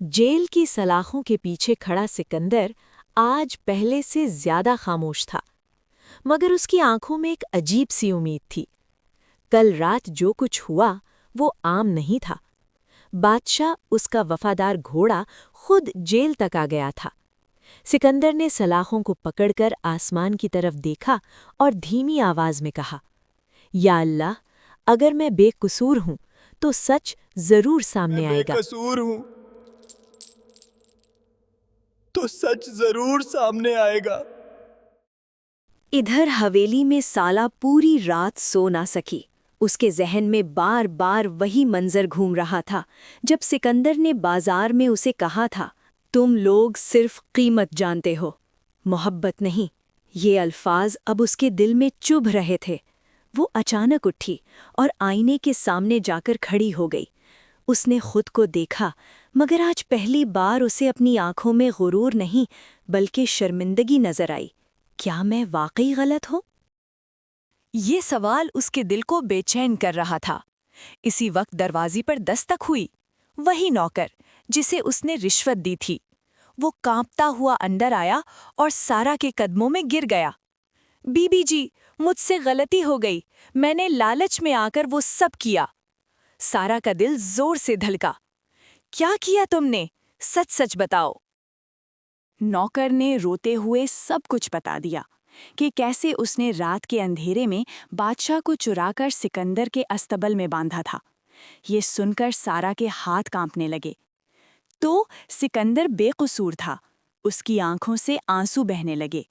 Jail की सलाखों के पीछे खड़ा सिकंदर आज पहले से ज्यादा खामोश था, मगर उसकी आंखों में एक अजीब सी उम्मीद थी। कल रात जो कुछ हुआ वो आम नहीं था। बादशाह, उसका वफादार घोड़ा, खुद जेल तक आ गया था। सिकंदर ने सलाखों को पकड़कर आसमान की तरफ देखा और धीमी आवाज में कहा, या अल्लाह, अगर मैं बेकसूर हूं तो सच जरूर सामने मैं आएगा। बेकसूर हूं तो सच जरूर सामने आएगा। इधर हवेली में साला पूरी रात सो ना सकी। उसके जहन में बार बार वही मंजर घूम रहा था जब सिकंदर ने बाजार में उसे कहा था, तुम लोग सिर्फ कीमत जानते हो, मोहब्बत नहीं। ये अल्फाज अब उसके दिल में चुभ रहे थे। वो अचानक उठी और आईने के सामने जाकर खड़ी हो गई। उसने खुद को देखा, मगर आज पहली बार उसे अपनी आंखों में गुरूर नहीं बल्कि शर्मिंदगी नजर आई। क्या मैं वाकई गलत हूँ? ये सवाल उसके दिल को बेचैन कर रहा था। इसी वक्त दरवाजे पर दस्तक हुई। वही नौकर जिसे उसने रिश्वत दी थी। वो कांपता हुआ अंदर आया और सारा के कदमों में गिर गया। बीबी जी, मुझसे गलती हो गई, मैंने लालच में आकर वो सब किया। सारा का दिल जोर से धड़का। क्या किया तुमने? सच सच बताओ। नौकर ने रोते हुए सब कुछ बता दिया कि कैसे उसने रात के अंधेरे में बादशाह को चुराकर सिकंदर के अस्तबल में बांधा था। ये सुनकर सारा के हाथ कांपने लगे। तो सिकंदर बेकसूर था। उसकी आंखों से आंसू बहने लगे।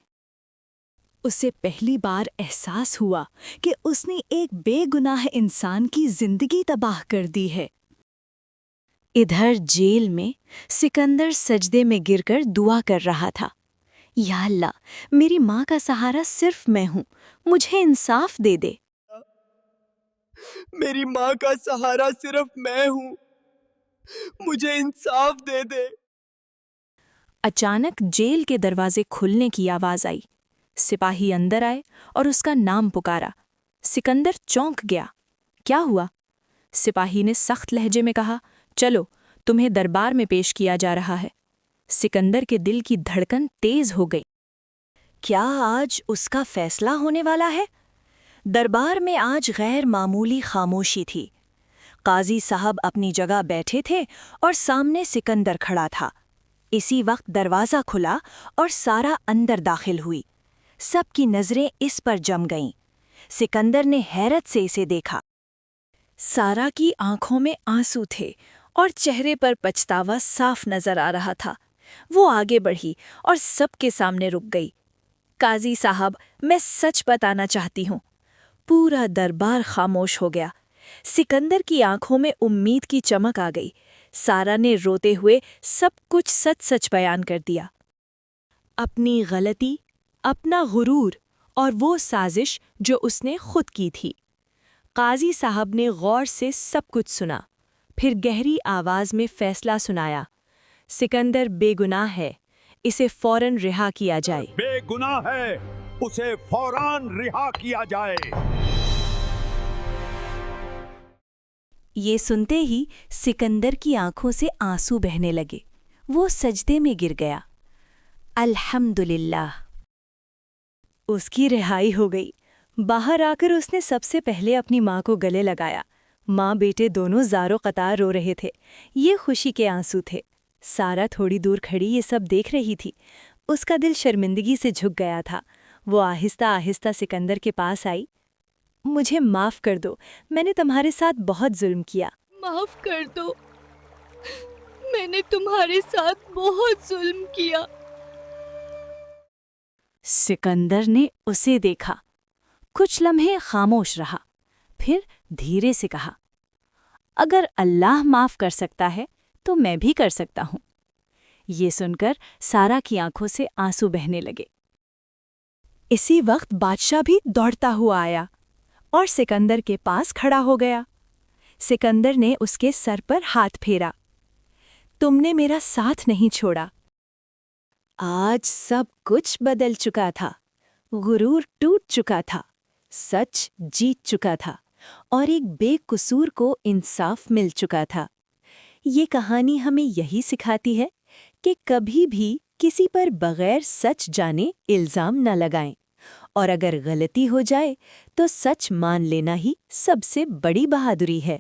उसे पहली बार एहसास हुआ कि उसने एक बेगुनाह इंसान की जिंदगी तबाह कर दी है। इधर जेल में सिकंदर सजदे में गिरकर दुआ कर रहा था, या अल्लाह, मेरी माँ का सहारा सिर्फ मैं हूँ, मुझे इंसाफ दे दे। मेरी माँ का सहारा सिर्फ मैं हूं, मुझे इंसाफ दे दे। अचानक जेल के दरवाजे खुलने की आवाज आई। सिपाही अंदर आए और उसका नाम पुकारा। सिकंदर चौंक गया। क्या हुआ? सिपाही ने सख्त लहजे में कहा, चलो, तुम्हें दरबार में पेश किया जा रहा है। सिकंदर के दिल की धड़कन तेज हो गई। क्या आज उसका फैसला होने वाला है? दरबार में आज गैर मामूली खामोशी थी। काजी साहब अपनी जगह बैठे थे और सामने सिकंदर खड़ा था। इसी वक्त दरवाज़ा खुला और सारा अंदर दाखिल हुई। सबकी नज़रें इस पर जम गईं। सिकंदर ने हैरत से इसे देखा। सारा की आंखों में आंसू थे और चेहरे पर पछतावा साफ नजर आ रहा था। वो आगे बढ़ी और सबके सामने रुक गई। काजी साहब, मैं सच बताना चाहती हूँ। पूरा दरबार खामोश हो गया। सिकंदर की आंखों में उम्मीद की चमक आ गई। सारा ने रोते हुए सब कुछ सच सच बयान कर दिया। अपनी गलती, अपना गुरूर और वो साजिश जो उसने खुद की थी। काजी साहब ने गौर से सब कुछ सुना, फिर गहरी आवाज में फैसला सुनाया, सिकंदर बेगुनाह है, इसे फौरन रिहा किया जाए। बेगुनाह है, उसे फौरन रिहा किया जाए। ये सुनते ही सिकंदर की आंखों से आंसू बहने लगे। वो सजदे में गिर गया। अल्हम्दुलिल्लाह, उसकी रिहाई हो गई। बाहर आकर उसने सबसे पहले अपनी माँ को गले लगाया। माँ बेटे दोनों ज़ारो कतार रो रहे थे। ये खुशी के आंसू थे। सारा थोड़ी दूर खड़ी ये सब देख रही थी। उसका दिल शर्मिंदगी से झुक गया था। वो आहिस्ता आहिस्ता सिकंदर के पास आई। मुझे माफ़ कर दो, मैंने तुम्हारे साथ बहुत जुल्म किया। माफ कर दो, मैंने तुम्हारे साथ बहुत जुल्म किया। सिकंदर ने उसे देखा, कुछ लम्हे खामोश रहा, फिर धीरे से कहा, अगर अल्लाह माफ़ कर सकता है तो मैं भी कर सकता हूँ। ये सुनकर सारा की आंखों से आंसू बहने लगे। इसी वक्त बादशाह भी दौड़ता हुआ आया और सिकंदर के पास खड़ा हो गया। सिकंदर ने उसके सर पर हाथ फेरा। तुमने मेरा साथ नहीं छोड़ा। आज सब कुछ बदल चुका था। गुरूर टूट चुका था, सच जीत चुका था और एक बेकसूर को इंसाफ मिल चुका था। یہ کہانی ہمیں یہی سکھاتی ہے کہ کبھی بھی کسی پر بغیر سچ جانے الزام نہ لگائیں، اور اگر غلطی ہو جائے تو سچ مان لینا ہی سب سے بڑی بہادری ہے۔